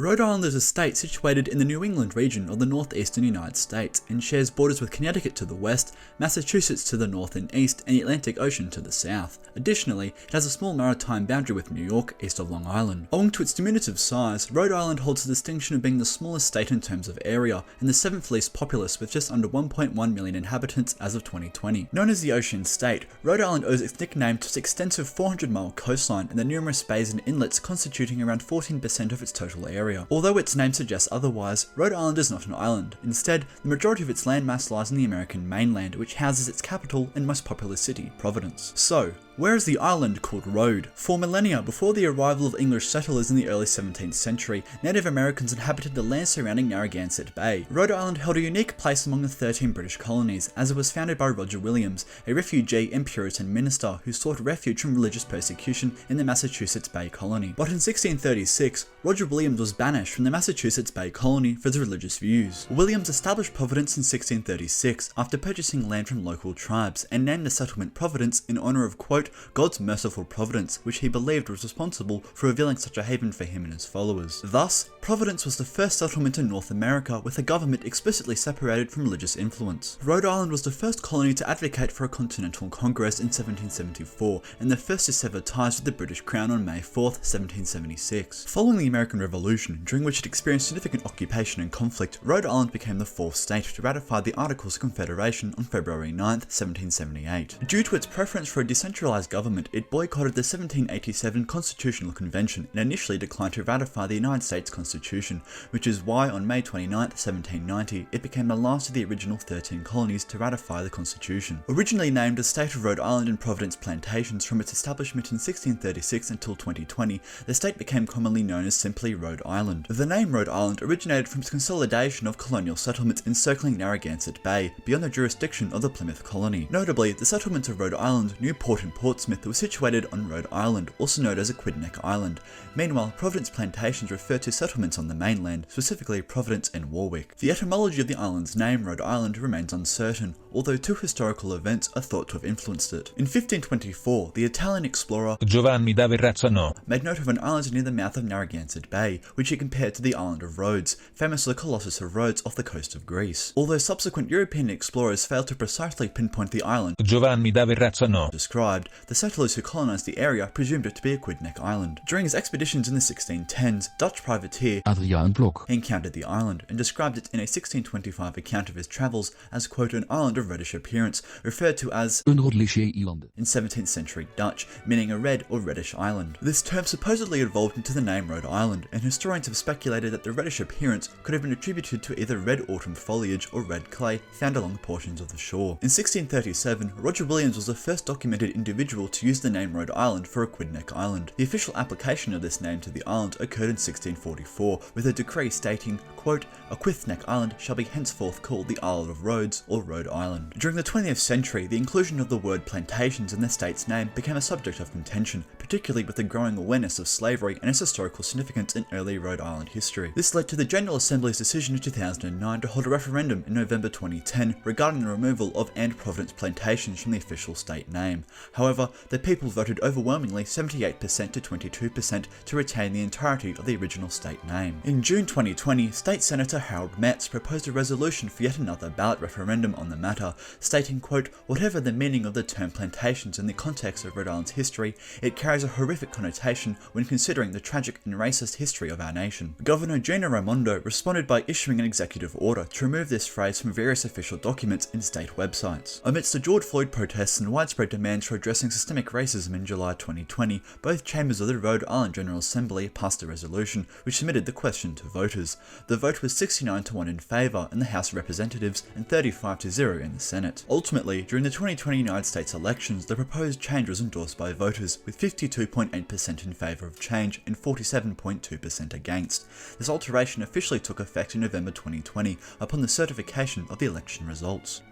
Rhode Island is a state situated in the New England region of the northeastern United States and shares borders with Connecticut to the west, Massachusetts to the north and east, and the Atlantic Ocean to the south. Additionally, it has a small maritime boundary with New York, east of Long Island. Owing to its diminutive size, Rhode Island holds the distinction of being the smallest state in terms of area and the 7th least populous with just under 1.1 million inhabitants as of 2020. Known as the Ocean State, Rhode Island owes its nickname to its extensive 400-mile coastline and the numerous bays and inlets constituting around 14% of its total area. Although its name suggests otherwise, Rhode Island is not an island. Instead, the majority of its landmass lies in the American mainland, which houses its capital and most populous city, Providence. So, where is the island called Rhode? For millennia before the arrival of English settlers in the early 17th century, Native Americans inhabited the land surrounding Narragansett Bay. Rhode Island held a unique place among the 13 British colonies, as it was founded by Roger Williams, a refugee and Puritan minister who sought refuge from religious persecution in the Massachusetts Bay Colony. But in 1636, Roger Williams was banished from the Massachusetts Bay Colony for his religious views. Williams established Providence in 1636 after purchasing land from local tribes and named the settlement Providence in honor of, quote, God's merciful providence, which he believed was responsible for revealing such a haven for him and his followers. Thus, Providence was the first settlement in North America with a government explicitly separated from religious influence. Rhode Island was the first colony to advocate for a continental congress in 1774 and the first to sever ties with the British Crown on May 4th, 1776. Following the American Revolution, during which it experienced significant occupation and conflict, Rhode Island became the fourth state to ratify the Articles of Confederation on February 9th, 1778. Due to its preference for a decentralized government, it boycotted the 1787 Constitutional Convention and initially declined to ratify the United States Constitution, which is why on May 29, 1790, it became the last of the original 13 colonies to ratify the Constitution. Originally named as State of Rhode Island and Providence Plantations from its establishment in 1636 until 2020, the state became commonly known as simply Rhode Island. The name Rhode Island originated from its consolidation of colonial settlements encircling Narragansett Bay, beyond the jurisdiction of the Plymouth colony. Notably, the settlements of Rhode Island, Newport and Portsmouth were situated on Rhode Island, also known as Aquidneck Island. Meanwhile, Providence Plantations refer to settlements on the mainland, specifically Providence and Warwick. The etymology of the island's name, Rhode Island, remains uncertain, although two historical events are thought to have influenced it. In 1524, the Italian explorer Giovanni da Verrazzano made note of an island near the mouth of Narragansett Bay, which he compared to the island of Rhodes, famous for the Colossus of Rhodes off the coast of Greece. Although subsequent European explorers failed to precisely pinpoint the island Giovanni da Verrazzano described, the settlers who colonized the area presumed it to be Aquidneck Island. During his expeditions in the 1610s, Dutch privateer Adriaan Blok encountered the island and described it in a 1625 account of his travels as, quote, an island of reddish appearance, referred to as een roodliche eilanden in 17th century Dutch, meaning a red or reddish island. This term supposedly evolved into the name Rhode Island, and historians have speculated that the reddish appearance could have been attributed to either red autumn foliage or red clay found along portions of the shore. In 1637, Roger Williams was the first documented individual to use the name Rhode Island for Aquidneck Island. The official application of this name to the island occurred in 1644, with a decree stating, quote, Aquidneck Island shall be henceforth called the Isle of Rhodes or Rhode Island. During the 20th century, the inclusion of the word plantations in the state's name became a subject of contention, particularly with the growing awareness of slavery and its historical significance in early Rhode Island history. This led to the General Assembly's decision in 2009 to hold a referendum in November 2010 regarding the removal of and Providence Plantations from the official state name. However, the people voted overwhelmingly 78% to 22% to retain the entirety of the original state name. In June 2020, State Senator Harold Metz proposed a resolution for yet another ballot referendum on the matter, stating, quote, whatever the meaning of the term plantations in the context of Rhode Island's history, it carries a horrific connotation when considering the tragic and racist history of our nation. Governor Gina Raimondo responded by issuing an executive order to remove this phrase from various official documents and state websites. Amidst the George Floyd protests and widespread demands for addressing systemic racism in July 2020, both chambers of the Rhode Island General Assembly passed a resolution which submitted the question to voters. The vote was 69-1 in favour in the House of Representatives and 35-0 in the Senate. Ultimately, during the 2020 United States elections, the proposed change was endorsed by voters, with 52.8% in favour of change and 47.2% against. This alteration officially took effect in November 2020 upon the certification of the election results.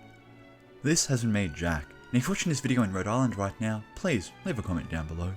This has been me, Jack, and if you're watching this video in Rhode Island right now, please leave a comment down below.